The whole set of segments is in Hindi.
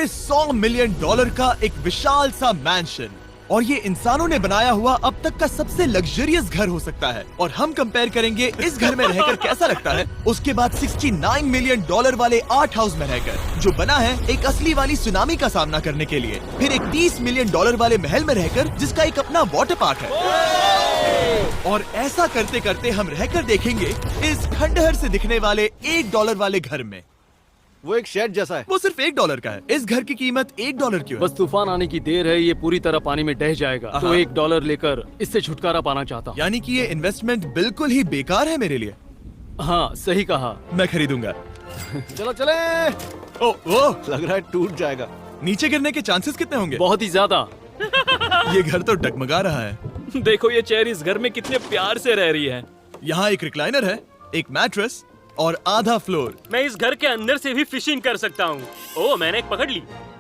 100 मिलियन डॉलर का एक विशाल सा मैंशन, और ये इंसानों ने बनाया हुआ अब तक का सबसे लग्जरियस घर हो सकता है। और हम कंपेयर करेंगे इस घर में रहकर कैसा लगता है उसके बाद 69 मिलियन डॉलर वाले आर्ट हाउस में रहकर, जो बना है एक असली वाली सुनामी का सामना करने के लिए। फिर एक 30 मिलियन डॉलर वाले महल में रहकर जिसका एक अपना वाटर पार्क है। और ऐसा करते करते हम रहकर देखेंगे इस खंडहर से दिखने वाले $1 वाले घर में। वो एक शेड जैसा है। वो सिर्फ $1 का है। इस घर की कीमत $1 क्यों है? बस तूफान आने की देर है, ये पूरी तरह पानी में ढह जाएगा, तो $1 लेकर इससे छुटकारा पाना चाहता हूँ। यानी कि ये इन्वेस्टमेंट बिल्कुल ही बेकार है मेरे लिए। हाँ सही कहा। मैं खरीदूंगा। चलो चले। ओ, लग रहा है टूट जाएगा। नीचे गिरने के चांसेस कितने होंगे? बहुत ही ज्यादा। ये घर तो डगमगा रहा है। देखो ये चेयर इस घर में कितने प्यार से रह रही है। यहाँ एक रिक्लाइनर है, एक मैट्रेस और आधा फ्लोर। मैं इस घर के अंदर से भी फिशिंग कर सकता हूँ। ओह मैंने एक पकड़ ली।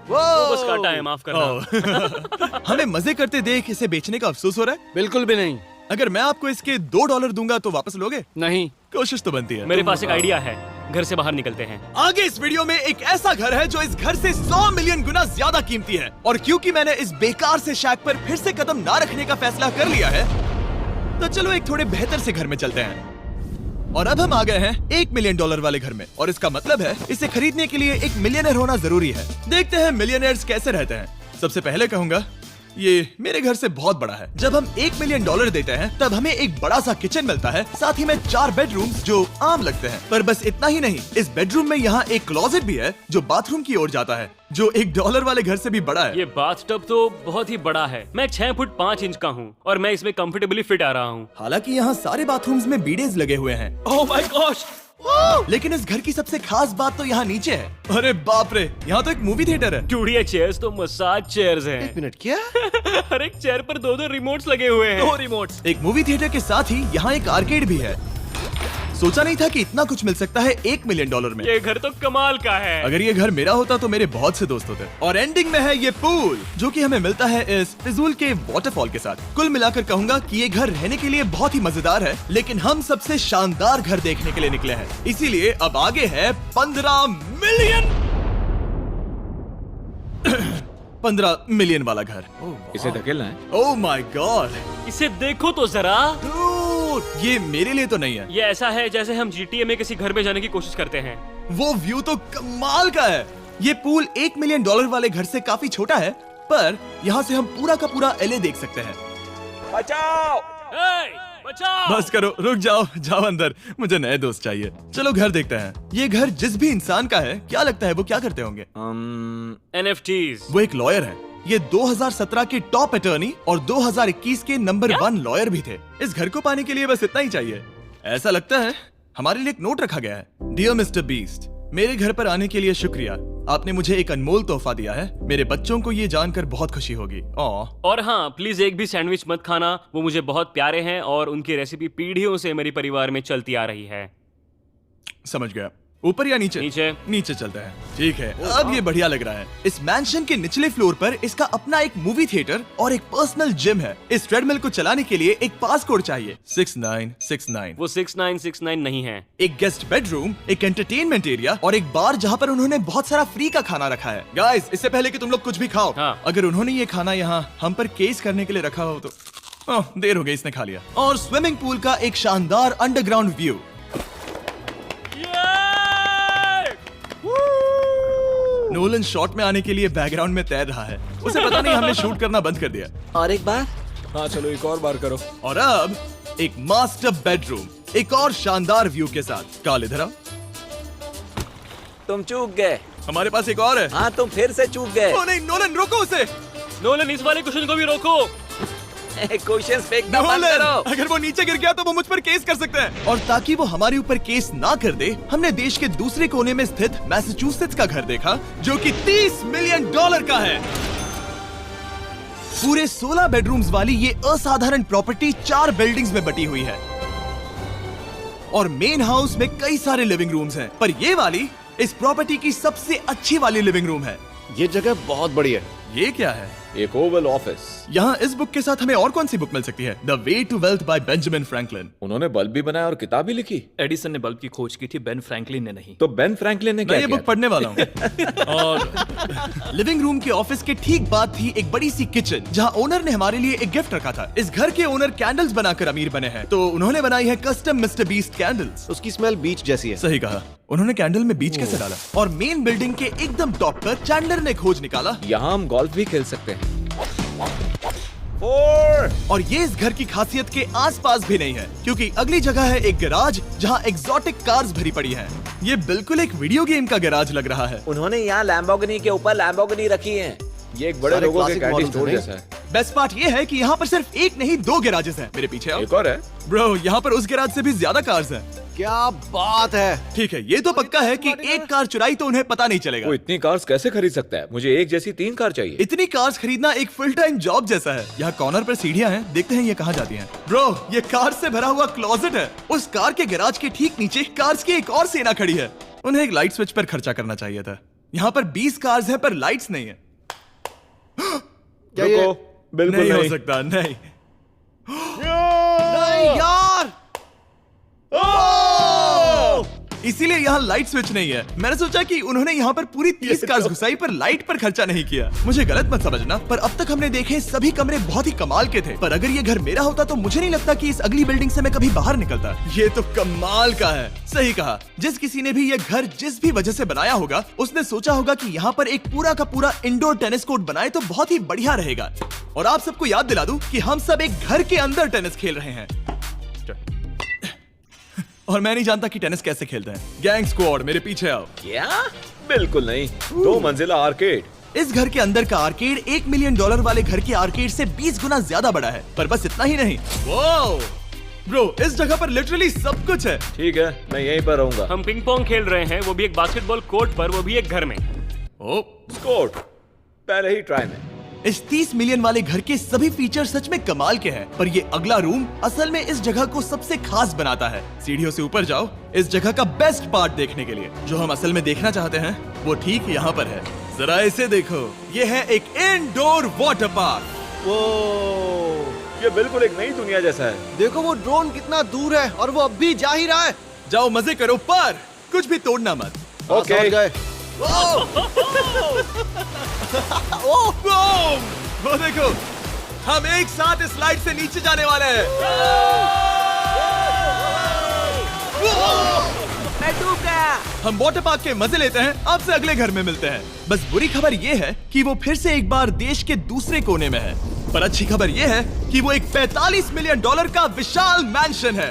वो बस काटा है, माफ करना। हमें मजे करते देख इसे बेचने का अफसोस हो रहा है? बिल्कुल भी नहीं। अगर मैं आपको इसके $2 दूंगा तो वापस लोगे? नहीं। कोशिश तो बनती है। मेरे पास एक आइडिया है, घर से बाहर निकलते हैं। आगे इस वीडियो में एक ऐसा घर है जो इस घर से 100 मिलियन गुना ज्यादा कीमती है। और क्योंकि मैंने इस बेकार से शैक पर फिर से कदम ना रखने का फैसला कर लिया है, तो चलो एक थोड़े बेहतर से घर में चलते हैं। और अब हम आ गए हैं $1 मिलियन वाले घर में, और इसका मतलब है इसे खरीदने के लिए एक मिलियनर होना जरूरी है। देखते हैं मिलियनर्स कैसे रहते हैं। सबसे पहले कहूंगा ये मेरे घर से बहुत बड़ा है। जब हम $1 मिलियन देते हैं तब हमें एक बड़ा सा किचन मिलता है, साथ ही में 4 बेडरूम्स जो आम लगते हैं। पर बस इतना ही नहीं, इस बेडरूम में यहाँ एक क्लोजेट भी है जो बाथरूम की ओर जाता है, जो $1 वाले घर से भी बड़ा है। ये बाथटब तो बहुत ही बड़ा है। मैं 6 फुट 5 इंच का हूँ और मैं इसमें कंफर्टेबली फिट आ रहा हूँ। हालांकि यहाँ सारे बाथरूम्स में बीडेज लगे हुए हैं। Oh my gosh! लेकिन इस घर की सबसे खास बात तो यहाँ नीचे है। अरे बाप रे, यहाँ तो एक मूवी थिएटर है। चूड़िया चेयर्स तो मसाज चेयर्स हैं। एक मिनट, क्या? हर एक चेयर पर 2-2 रिमोट्स लगे हुए हैं। 2 रिमोट्स। एक मूवी थिएटर के साथ ही यहाँ एक आर्केड भी है। सोचा नहीं था कि इतना कुछ मिल सकता है $1 मिलियन में। ये घर तो कमाल का है। अगर ये घर मेरा होता तो मेरे बहुत से दोस्त होते। और एंडिंग में है ये पूल, जो कि हमें मिलता है इस फिजूल के वाटरफॉल के साथ। कुल मिलाकर कहूंगा कि ये घर रहने के लिए बहुत ही मजेदार है, लेकिन हम सबसे शानदार घर देखने के लिए निकले हैं, इसीलिए अब आगे है 15 मिलियन वाला घर। इसे धकेलना है। ओह माय गॉड, इसे देखो तो जरा। ये मेरे लिए तो नहीं है। ये ऐसा है जैसे हम GTA में किसी घर में जाने की कोशिश करते हैं। वो व्यू तो कमाल का है। ये पूल $1 मिलियन वाले घर से काफी छोटा है, पर यहाँ से हम पूरा का पूरा LA देख सकते हैं। बचाओ! बचाओ! बस करो, रुक जाओ, जाओ अंदर, मुझे नए दोस्त चाहिए। चलो घर देखते हैं। ये घर जिस भी इंसान का है, क्या लगता है वो क्या करते होंगे? NFTs। वो एक लॉयर है। ये 2017 के टॉप अटर्नी और 2021 के नंबर 1 लॉयर भी थे। इस घर को पाने के लिए बस इतना ही चाहिए। ऐसा लगता है हमारे लिए एक नोट रखा गया है। डियर मिस्टर बीस्ट, मेरे घर पर आने के लिए शुक्रिया। आपने मुझे एक अनमोल तोहफा दिया है। मेरे बच्चों को ये जानकर बहुत खुशी होगी। और हाँ, प्लीज एक भी सैंडविच मत खाना, वो मुझे बहुत प्यारे हैं और उनकी रेसिपी पीढ़ियों से मेरे परिवार में चलती आ रही है। समझ गया। ऊपर या नीचे? नीचे। नीचे चलते हैं। ठीक है, अब ये बढ़िया लग रहा है। इस मैंशन के निचले फ्लोर पर इसका अपना एक मूवी थिएटर और एक पर्सनल जिम है। इस ट्रेडमिल को चलाने के लिए एक पास कोड चाहिए, 6969। वो 6969 नहीं है। एक गेस्ट बेडरूम, एक एंटरटेनमेंट एरिया और एक बार जहाँ पर उन्होंने बहुत सारा फ्री का खाना रखा है। गाइस, इससे पहले कि तुम लोग कुछ भी खाओ, हाँ। अगर उन्होंने ये खाना यहाँ हम पर केस करने के लिए रखा हो तो देर हो गई, इसने खा लिया। और स्विमिंग पूल का एक शानदार अंडरग्राउंड व्यू। नोलन शॉट में आने के लिए बैकग्राउंड में तैर रहा है। उसे पता नहीं हमने शूट करना बंद कर दिया। और एक बार? हाँ चलो एक और बार करो। और अब एक मास्टर बेडरूम, एक और शानदार व्यू के साथ। काल इधर आओ। तुम चूक गए। हमारे पास एक और है। हाँ तुम फिर से चूक गए। ओ नहीं, नोलन रोको उसे। नोलन, इस वाले क्वेश्चन को भी रोको। क्वेश्चन फेंकना बंद नोलन, करो। अगर वो नीचे गिर गया तो वो मुझ पर केस कर सकते हैं। और ताकि वो हमारे ऊपर केस ना कर दे, हमने देश के दूसरे कोने में स्थित मैसाचुसेट्स का घर देखा, जो कि $30 मिलियन का है। पूरे 16 बेडरूम्स वाली ये असाधारण प्रॉपर्टी 4 बिल्डिंग्स में बटी हुई है और मेन हाउस में कई सारे लिविंग रूम्स हैं, पर ये वाली इस प्रॉपर्टी की सबसे अच्छी वाली लिविंग रूम है। ये जगह बहुत बड़ी है। ये क्या है? एक ओवल ऑफिस। यहाँ इस बुक के साथ हमें और कौन सी बुक मिल सकती है? The way to wealth by Benjamin Franklin. उन्होंने बल्ब भी बनाया और किताब भी लिखी। एडिसन ने बल्ब की खोज की थी, बेन फ्रैंकलिन ने नहीं। तो बेन फ्रैंकलिन ने मैं क्या ये किया बुक पढ़ने वाला हूँ। और लिविंग रूम के ऑफिस के ठीक बाद थी एक बड़ी सी किचन, जहाँ ओनर ने हमारे लिए एक गिफ्ट रखा था। इस घर के ओनर कैंडल्स बनाकर अमीर बने हैं, तो उन्होंने बनाई है कस्टम मिस्टर बीस्ट कैंडल्स। उसकी स्मेल बीच जैसी है। सही कहा। उन्होंने कैंडल में बीच कैसे डाला? और मेन बिल्डिंग के एकदम टॉप पर चैंडलर ने खोज निकाला। यहाँ हम गोल्फ भी खेल सकते हैं। 4 और ये इस घर की खासियत के आसपास भी नहीं है, क्योंकि अगली जगह है एक गैराज जहाँ एग्जॉटिक कार्स भरी पड़ी हैं। ये बिल्कुल एक वीडियो गेम का गैराज लग रहा है। उन्होंने यहाँ लैम्बोर्गिनी के ऊपर लैम्बोर्गिनी रखी है। ये एक बड़े सारे लोगों के classic कैंडी models स्टोर हैं, जैसा है। बेस्ट पार्ट ये है कि यहाँ पर सिर्फ एक नहीं 2 गैराजेस हैं। मेरे पीछे आओ। एक और है। ब्रो, यहाँ पर उस गैराज से भी ज्यादा कार्स हैं। क्या बात है। ठीक है, ये तो पक्का है कि एक कार चुराई तो उन्हें पता नहीं चलेगा। वो इतनी कार्स कैसे खरीद सकता है? मुझे एक जैसी 3 कार चाहिए। इतनी कार्स खरीदना एक फुल टाइम जॉब जैसा है। यहाँ कॉर्नर पर सीढ़ियाँ हैं, देखते हैं ये कहाँ जाती हैं। ब्रो, ये कार से भरा हुआ क्लोजेट है। उस कार के गैराज के ठीक नीचे कार्स की एक और सेना खड़ी है। उन्हें एक लाइट स्विच पर खर्चा करना चाहिए था। यहाँ पर 20 कार्स हैं पर लाइट्स नहीं है। क्या ये रुको, बिल्कुल नहीं हो नहीं। सकता, नहीं। नहीं यार। इसीलिए यहाँ लाइट स्विच नहीं है। मैंने सोचा कि उन्होंने यहाँ पर पूरी 30 कार्स घुसाई पर लाइट पर खर्चा नहीं किया। मुझे गलत मत समझना, पर अब तक हमने देखे सभी कमरे बहुत ही कमाल के थे। पर अगर ये घर मेरा होता तो मुझे नहीं लगता कि इस अगली बिल्डिंग से मैं कभी बाहर निकलता। ये तो कमाल का है। सही कहा। जिस किसी ने भी ये घर जिस भी वजह से बनाया होगा, उसने सोचा होगा कि यहाँ पर एक पूरा का पूरा इंडोर टेनिस कोर्ट बनाए तो बहुत ही बढ़िया रहेगा। और आप सबको याद दिला दूं कि हम सब एक घर के अंदर टेनिस खेल रहे हैं। और मैं नहीं जानता कि टेनिस कैसे खेलते हैं। गैंग स्क्वाड, मेरे पीछे आओ। क्या? बिल्कुल नहीं। 2 मंजिला आर्केड। इस घर के अंदर का आर्केड $1 मिलियन वाले घर के आर्केड से 20 गुना ज्यादा बड़ा है। पर बस इतना ही नहीं। वाओ! ब्रो, इस जगह पर लिटरली सब कुछ है। ठीक है, मैं यहीं पर रहूंगा। हम पिंग पोंग खेल रहे हैं, वो भी एक बास्केटबॉल कोर्ट पर, वो भी एक घर में। ओ, स्कोर पहले ही ट्राई में। इस 30 मिलियन वाले घर के सभी फीचर सच में कमाल के हैं, पर ये अगला रूम असल में इस जगह को सबसे खास बनाता है। सीढ़ियों से ऊपर जाओ इस जगह का बेस्ट पार्ट देखने के लिए। जो हम असल में देखना चाहते हैं वो ठीक यहाँ पर है। जरा इसे देखो, ये है एक इंडोर वाटर पार्क। वो ये बिल्कुल एक नई दुनिया जैसा है। देखो वो ड्रोन कितना दूर है और वो अब भी जा ही रहा है। जाओ मजे करो, पर कुछ भी तोड़ना मत। ओके। समझ गए। वो देखो, हम एक साथ इस स्लाइड से नीचे जाने वाले हैं। मैं डूब गया। हम वाटर पार्क के मजे लेते हैं। आपसे अगले घर में मिलते हैं। बस बुरी खबर ये है कि वो फिर से एक बार देश के दूसरे कोने में है। पर अच्छी खबर ये है कि वो एक $45 मिलियन का विशाल मैंशन है।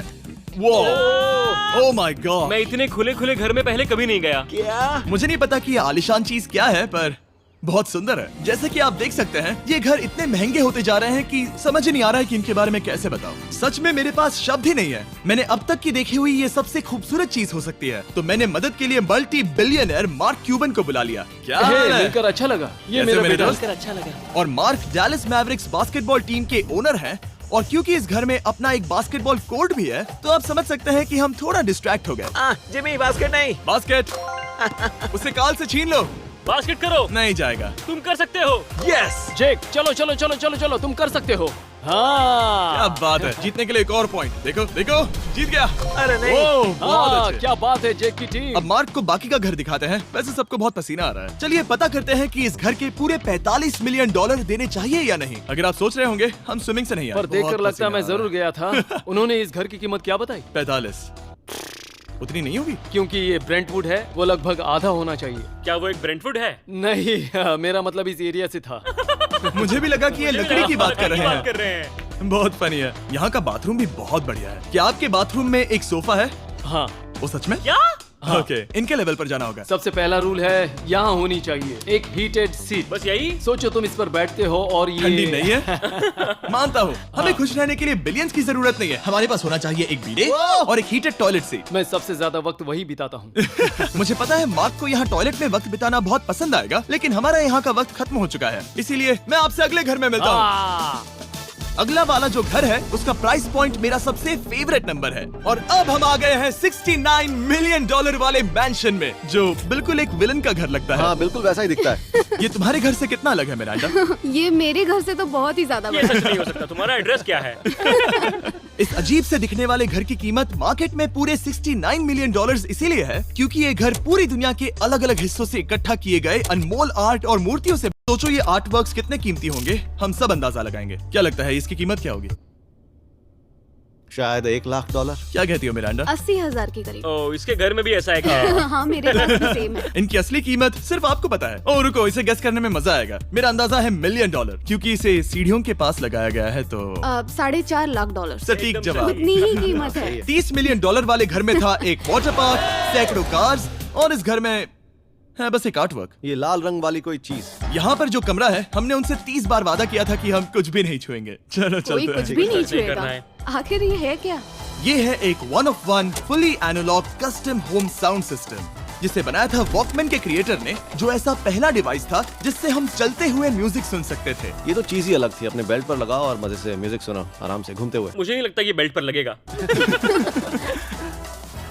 Oh my God! मैं इतने खुले खुले घर में पहले कभी नहीं गया। क्या? मुझे नहीं पता कि ये आलीशान चीज क्या है, पर बहुत सुंदर है। जैसे कि आप देख सकते हैं, ये घर इतने महंगे होते जा रहे हैं कि समझ ही नहीं आ रहा है कि इनके बारे में कैसे बताऊं। सच में मेरे पास शब्द ही नहीं है। मैंने अब तक की देखी हुई ये सबसे खूबसूरत चीज हो सकती है। तो मैंने मदद के लिए मल्टी बिलियनर मार्क क्यूबन को बुला लिया। क्या हाल है? मिलकर अच्छा लगा। ये कैसे मेरा मेरे बेटा। दोस्त? अच्छा लगा। और mark Dallas Mavericks basketball team के ओनर हैं। और क्योंकि इस घर में अपना एक बास्केटबॉल कोर्ट भी है, तो आप समझ सकते हैं कि हम थोड़ा डिस्ट्रैक्ट हो गए। जिमी, बास्केट नहीं। बास्केट उसे काल से छीन लो। बास्केट करो, नहीं जाएगा। तुम कर सकते हो। यस! जेक, चलो चलो चलो चलो चलो, तुम कर सकते हो। हाँ क्या बात है। जीतने के लिए एक और पॉइंट। देखो देखो, जीत गया। अरे नहीं। ओह, बहुत हाँ, अच्छे। क्या बात है जेक की टीम। अब मार्क को बाकी का घर दिखाते हैं। वैसे सबको बहुत पसीना आ रहा है। चलिए पता करते हैं कि इस घर के पूरे $45 मिलियन देने चाहिए या नहीं। अगर आप सोच रहे होंगे हम स्विमिंग से नहीं आए, पर देखकर बहुत लगता पसीना मैं आ रहा जरूर गया था। उन्होंने इस घर की कीमत क्या बताई? है। 45 उतनी नहीं होगी। क्योंकि ये ब्रेंटवुड है, वो लगभग आधा होना चाहिए। क्या वो एक ब्रेंटफुड है? नहीं, मेरा मतलब इस एरिया से था। मुझे भी लगा कि ये लकड़ी की बात कर रहे कर हैं। रहे हैं। बहुत फनी है। यहाँ का बाथरूम भी बहुत बढ़िया है। क्या आपके बाथरूम में एक सोफा है? हाँ, वो सच में? क्या? ओके, इनके लेवल पर जाना होगा। सबसे पहला रूल है यहाँ होनी चाहिए एक हीटेड सीट। बस यही? सोचो तुम इस पर बैठते हो और ये ठंडी नहीं है। मानता हूँ, हमें खुश रहने के लिए बिलियंस की जरूरत नहीं है। हमारे पास होना चाहिए एक बीडे और एक हीटेड टॉयलेट सीट। मैं सबसे ज्यादा वक्त वही बिताता हूँ। मुझे पता है मार्क को यहाँ टॉयलेट में वक्त बिताना बहुत पसंद आएगा, लेकिन हमारा यहाँ का वक्त खत्म हो चुका है। इसीलिए मैं आपसे अगले घर में मिलता हूँ। अगला वाला जो घर है उसका प्राइस पॉइंट मेरा सबसे फेवरेट नंबर है। और अब हम आ गए हैं $69 मिलियन वाले मैंशन में, जो बिल्कुल एक विलन का घर लगता है। हाँ बिल्कुल वैसा ही दिखता है। ये तुम्हारे घर से कितना अलग है मिरांडा? ये मेरे घर से तो बहुत ही ज्यादा ये बड़ा सच नहीं हो सकता। तुम्हारा एड्रेस क्या है? इस अजीब से दिखने वाले घर की कीमत मार्केट में पूरे $69 मिलियन इसीलिए है क्योंकि ये घर पूरी दुनिया के अलग अलग हिस्सों से इकट्ठा किए गए अनमोल आर्ट और मूर्तियों से। सोचो ये आर्ट वर्क्स कितने कीमती होंगे, हम सब अंदाजा लगाएंगे। क्या लगता है इसकी कीमत क्या होगी? शायद $1 लाख। क्या कहती हो मिरांडा? 80,000 के करीब। ओ, इसके घर में भी ऐसा है क्या? हाँ मेरे पास भी सेम है। इनकी असली कीमत सिर्फ आपको पता है। ओ रुको, इसे गेस करने में मजा आएगा। मेरा अंदाजा है $1 मिलियन क्योंकि इसे सीढ़ियों के पास लगाया गया है तो $4.5 लाख। सटीक जवाब। उतनी ही कीमत है। $30 मिलियन वाले घर में था एक वाटर पार्क, सैकड़ों कार्स और इस घर में है बस एक आर्ट वर्क। ये लाल रंग वाली कोई चीज। यहाँ पर जो कमरा है हमने उनसे 30 बार वादा किया था कि हम कुछ भी नहीं छुएंगे। चलो कोई चलते कुछ हैं। भी नहीं करना छुएगा। है। आखिर ये है क्या? ये है एक 1 of 1 fully analog custom home sound system जिसे बनाया था वॉकमैन के क्रिएटर ने, जो ऐसा पहला डिवाइस था जिससे हम चलते हुए म्यूजिक सुन सकते थे। ये तो चीज ही अलग थी। अपने बेल्ट पर लगाओ और मजे से म्यूजिक सुनो आराम से घूमते हुए। मुझे नहीं लगता ये बेल्ट पर लगेगा।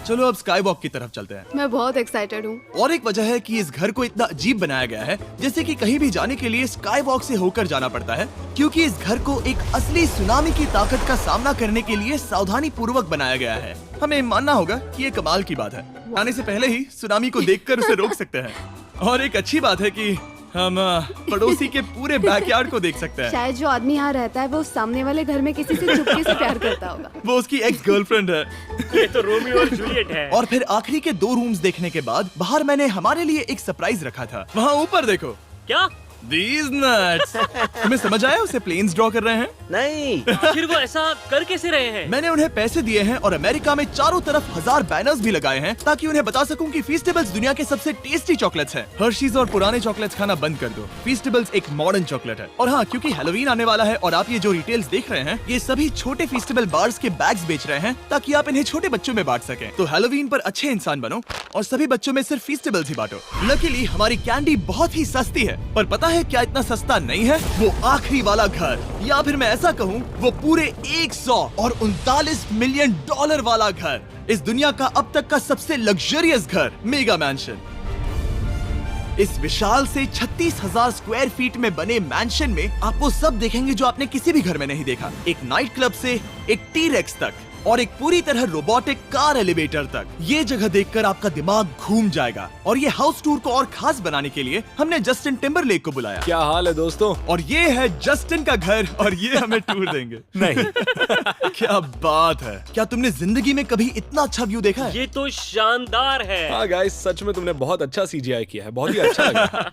चलो अब स्काई वॉक की तरफ चलते हैं। मैं बहुत एक्साइटेड हूँ। और एक वजह है कि इस घर को इतना अजीब बनाया गया है जैसे कि कहीं भी जाने के लिए स्काई वॉक से होकर जाना पड़ता है, क्योंकि इस घर को एक असली सुनामी की ताकत का सामना करने के लिए सावधानी पूर्वक बनाया गया है। हमें मानना होगा कि ये कमाल की बात है। आने से पहले ही सुनामी को देखकर उसे रोक सकते हैं। और एक अच्छी बात है कि हम पड़ोसी के पूरे बैकयार्ड को देख सकते हैं। शायद जो आदमी यहाँ रहता है वो सामने वाले घर में किसी से चुपके से प्यार करता होगा। वो उसकी एक्स गर्लफ्रेंड है। ये तो रोमियो और जूलियट है। और फिर आखिरी के 2 रूम्स देखने के बाद बाहर मैंने हमारे लिए एक सरप्राइज रखा था। वहाँ ऊपर देखो। क्या? These nuts! तुम्हें समझ आया उसे प्लेन्स ड्रॉ कर रहे हैं? नहीं। फिर वो ऐसा कर कैसे रहे हैं? मैंने उन्हें पैसे दिए हैं और अमेरिका में चारों तरफ 1000 बैनर्स भी लगाए हैं ताकि उन्हें बता सकूं कि फीस्टेबल्स दुनिया के सबसे टेस्टी चॉकलेट्स हैं। हर्शीज और पुराने चॉकलेट्स खाना बंद कर दो। फीस्टेबल्स एक मॉडर्न चॉकलेट है। और हाँ, क्योंकि हैलोवीन आने वाला है और आप ये जो रिटेल्स देख रहे हैं ये सभी छोटे फीस्टेबल बार्स के बैग्स बेच रहे हैं ताकि आप इन्हें छोटे बच्चों में बांट सकें। तो हैलोवीन पर अच्छे इंसान बनो और सभी बच्चों में सिर्फ फीस्टेबल्स ही बांटो। लकीली हमारी कैंडी बहुत ही सस्ती है, पर पता है क्या इतना सस्ता नहीं है? वो आखिरी वाला घर, या फिर मैं ऐसा कहूँ वो पूरे 139 मिलियन वाला घर। इस दुनिया का अब तक का सबसे लग्जरियस घर, मेगा मैंशन। इस विशाल से 36,000 स्क्वायर फीट में बने मैंशन में आप वो सब देखेंगे जो आपने किसी भी घर में नहीं देखा। एक नाइट क्लब से एक टी-रेक्स तक और एक पूरी तरह रोबोटिक कार एलिवेटर तक। ये जगह देखकर आपका दिमाग घूम जाएगा। और ये हाउस टूर को और खास बनाने के लिए हमने जस्टिन टिम्बरलेक को बुलाया। क्या हाल है दोस्तों? और ये है जस्टिन का घर और ये हमें टूर देंगे। नहीं। क्या बात है! क्या तुमने जिंदगी में कभी इतना अच्छा व्यू देखा है? ये तो शानदार है। हाँ गाइस, सच में तुमने बहुत अच्छा CGI किया है। बहुत ही अच्छा लगा।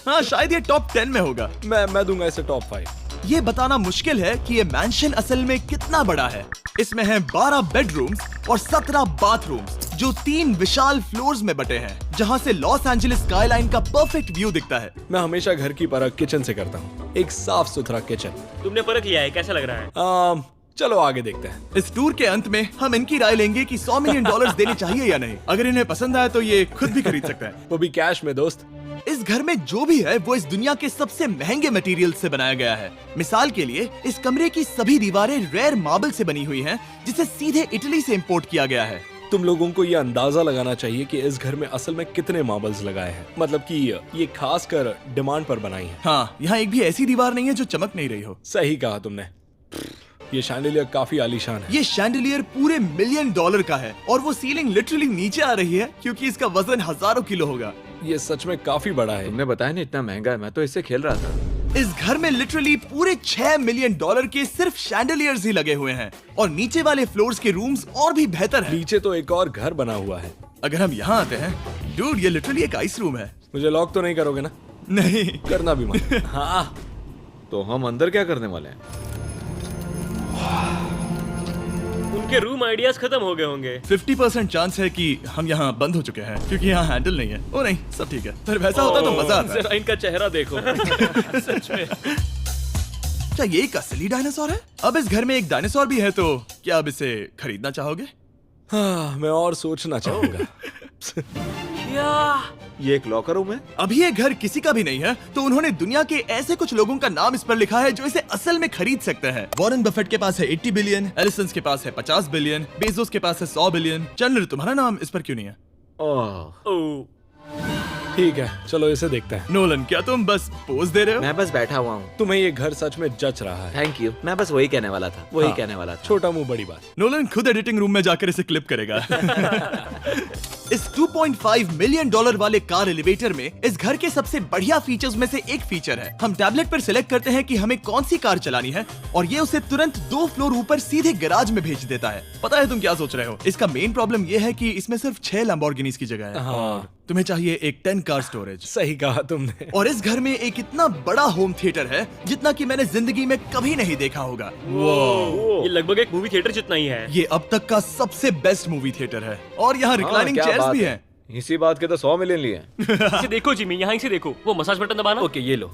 हाँ, शायद ये टॉप 10 में होगा। मैं दूंगा इसे टॉप 5। ये बताना मुश्किल है कि ये मैंशन असल में कितना बड़ा है। इसमें हैं 12 बेडरूम्स और 17 बाथरूम्स जो 3 विशाल फ्लोर्स में बटे हैं, जहां से लॉस एंजलिस स्काईलाइन का परफेक्ट व्यू दिखता है। मैं हमेशा घर की परख किचन से करता हूँ। एक साफ सुथरा किचन। तुमने परख लिया है, कैसा लग रहा है? चलो आगे देखते हैं। इस टूर के अंत में हम इनकी राय लेंगे कि $100 मिलियन देने चाहिए या नहीं। अगर इन्हें पसंद आए तो ये खुद भी खरीद सकते हैं। वो भी कैश में दोस्त। इस घर में जो भी है वो इस दुनिया के सबसे महंगे मटेरियल से बनाया गया है। मिसाल के लिए इस कमरे की सभी दीवारें रेयर मार्बल से बनी हुई हैं, जिसे सीधे इटली से इंपोर्ट किया गया है। तुम लोगों को ये अंदाजा लगाना चाहिए कि इस घर में असल में कितने मार्बल्स लगाए हैं। मतलब कि ये खास कर डिमांड पर बनाई है। हाँ, यहाँ एक भी ऐसी दीवार नहीं है जो चमक नहीं रही हो। सही कहा तुमने। ये शैंडिलियर काफी आलीशान है। ये शैंडिलियर पूरे $1 मिलियन का है और वो सीलिंग लिटरली नीचे आ रही है क्योंकि इसका वजन हजारों किलो होगा। ये सच में काफी बड़ा है। तुमने बताया ना इतना महंगा है, मैं तो इससे खेल रहा था। इस घर में लिटरली पूरे $6 मिलियन के सिर्फ शैंडिलियर्स ही लगे हुए हैं और नीचे वाले फ्लोर्स के रूम्स और भी बेहतर हैं। नीचे तो एक और घर बना हुआ है। अगर हम यहाँ आते हैं, डूड, ये लिटरली एक आइस रूम है। मुझे लॉक तो नहीं करोगे ना? नहीं करना भी मत। हाँ, तो हम अंदर क्या करने वाले हैं? उनके रूम आइडियाज खत्म हो गए होंगे। 50% चांस है कि हम यहाँ बंद हो चुके हैं क्योंकि यहाँ हैंडल नहीं है। ओ नहीं, सब ठीक है। पर वैसा होता तो मजा आता। जरा इनका चेहरा देखो। सच में। क्या ये एक असली डायनासोर है? अब इस घर में एक डायनासोर भी है, तो क्या अब इसे खरीदना चाहोगे? हाँ, मैं और सोचना चाहूंगा। ये एक लॉकर रूम है? अभी ये घर किसी का भी नहीं है, तो उन्होंने दुनिया के ऐसे कुछ लोगों का नाम इस पर लिखा है जो इसे असल में खरीद सकते हैं। वॉरेन बफेट के पास है 80 बिलियन, एलिसन के पास है 50 बिलियन, बेजोस के पास है 100 बिलियन। चंद्र, तुम्हारा नाम इस पर क्यों नहीं है? ओह, ठीक है, चलो इसे देखते हैं। नोलन, क्या तुम बस पोज दे रहे हो? मैं बस बैठा हुआ हूँ। तुम्हें ये घर सच में जच रहा है। Thank you. मैं बस वही कहने वाला था, वही हाँ। कहने वाला था। छोटा मुंह बड़ी बात। नोलन खुद एडिटिंग रूम में जाकर इसे क्लिप करेगा। इस $2.5 मिलियन वाले कार एलिवेटर में इस घर के सबसे बढ़िया फीचर्स में से एक फीचर है। हम टैबलेट पर सिलेक्ट करते हैं कि हमें कौन सी कार चलानी है और ये उसे तुरंत 2 फ्लोर ऊपर सीधे गैराज में भेज देता है। पता है तुम क्या सोच रहे हो? इसका मेन प्रॉब्लम ये है कि इसमें सिर्फ 6 लैम्बोर्गिनीज की जगह है। हाँ। तुम्हें चाहिए एक 10 कार स्टोरेज। सही कहा तुमने। और इस घर में एक इतना बड़ा होम थिएटर है जितना कि मैंने जिंदगी में कभी नहीं देखा होगा। ये लगभग एक मूवी थिएटर जितना ही है। ये अब तक का सबसे बेस्ट मूवी थिएटर है और यहाँ रिक्लाइनिंग क्या चेयर्स बात भी है। हैं। इसी बात के तो 100 मिलियन लिए हैं। इसे देखो जिमी, यहाँ इसे देखो, वो मसाज बटन दबाना। ओके, ये लो।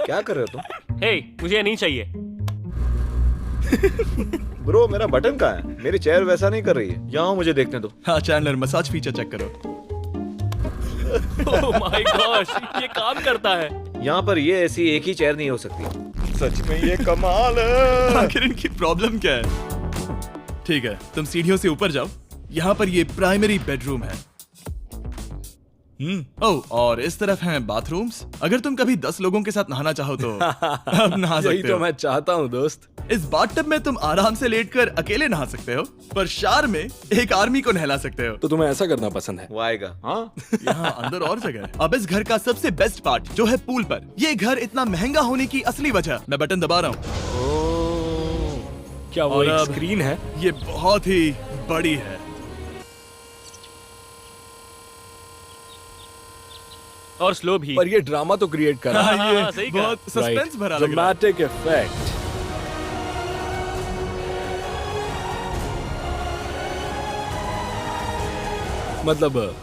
क्या कर रहे हो तुम? हे, मुझे ये नहीं चाहिए। ब्रो, मेरा बटन कहाँ है? मेरी चेयर वैसा नहीं कर रही है। यहाँ मुझे देखने दो। हाँ चैंडलर, मसाज फीचर चेक करो। ओह माय गॉश, ये काम करता है। यहाँ पर ये ऐसी एक ही चेयर नहीं हो सकती। सच में ये कमाल है। आखिर इनकी प्रॉब्लम क्या है? ठीक है, तुम सीढ़ियों से ऊपर जाओ। यहाँ पर ये प्राइमरी बेडरूम है। ओह, और इस तरफ हैं बाथरूम्स। अगर तुम कभी 10 लोगों के साथ नहाना चाहो तो अब नहा यही सकते तो हो। मैं चाहता हूँ दोस्त। इस बाथटब में तुम आराम से लेटकर अकेले नहा सकते हो, पर शार में एक आर्मी को नहला सकते हो। तो तुम्हें ऐसा करना पसंद है? वो आएगा। हाँ, यहाँ अंदर और जगह है। अब इस घर का सबसे बेस्ट पार्ट जो है पूल पर। ये घर इतना महंगा होने की असली वजह, मैं बटन दबा रहा हूँ। क्या वो और एक अब- स्क्रीन है? ये बहुत ही बड़ी है। और स्लो भी। पर ये ड्रामा तो क्रिएट कर रहा है। हाँ, ये सही कहा। बहुत सस्पेंस भरा लग रहा है। Dramatic effect. मतलब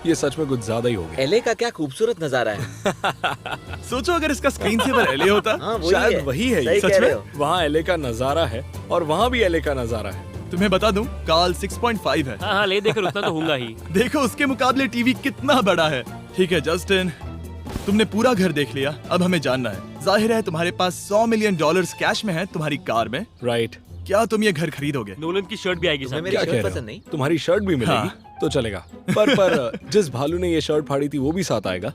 ये सच में कुछ ज्यादा ही हो गया। एले का क्या खूबसूरत नजारा है। सोचो अगर इसका स्क्रीन सेवर एलए होता। हाँ, वही शायद है। वही है सही ये। कह सच रहे में? हो। वहाँ एले का नजारा है और वहाँ भी एले का नजारा है। तुम्हें बता दूं, काल 6.5 है। हाँ हाँ, ले देकर उतना तो होगा ही। देखो उसके मुकाबले टीवी कितना बड़ा है। ठीक है जस्टिन, तुमने पूरा घर देख लिया, अब हमें जानना है। जाहिर है तुम्हारे पास $100 मिलियन कैश में है तुम्हारी कार में। राइट। क्या तुम ये घर खरीदोगे? नोलन की शर्ट भी आएगी तुम्हें साथ। मेरी क्या कह शर्ट रहे पसंद नहीं? हो? तुम्हारी शर्ट भी मिलेगी हाँ। तो चलेगा। पर जिस भालू ने ये शर्ट फाड़ी थी वो भी साथ आएगा।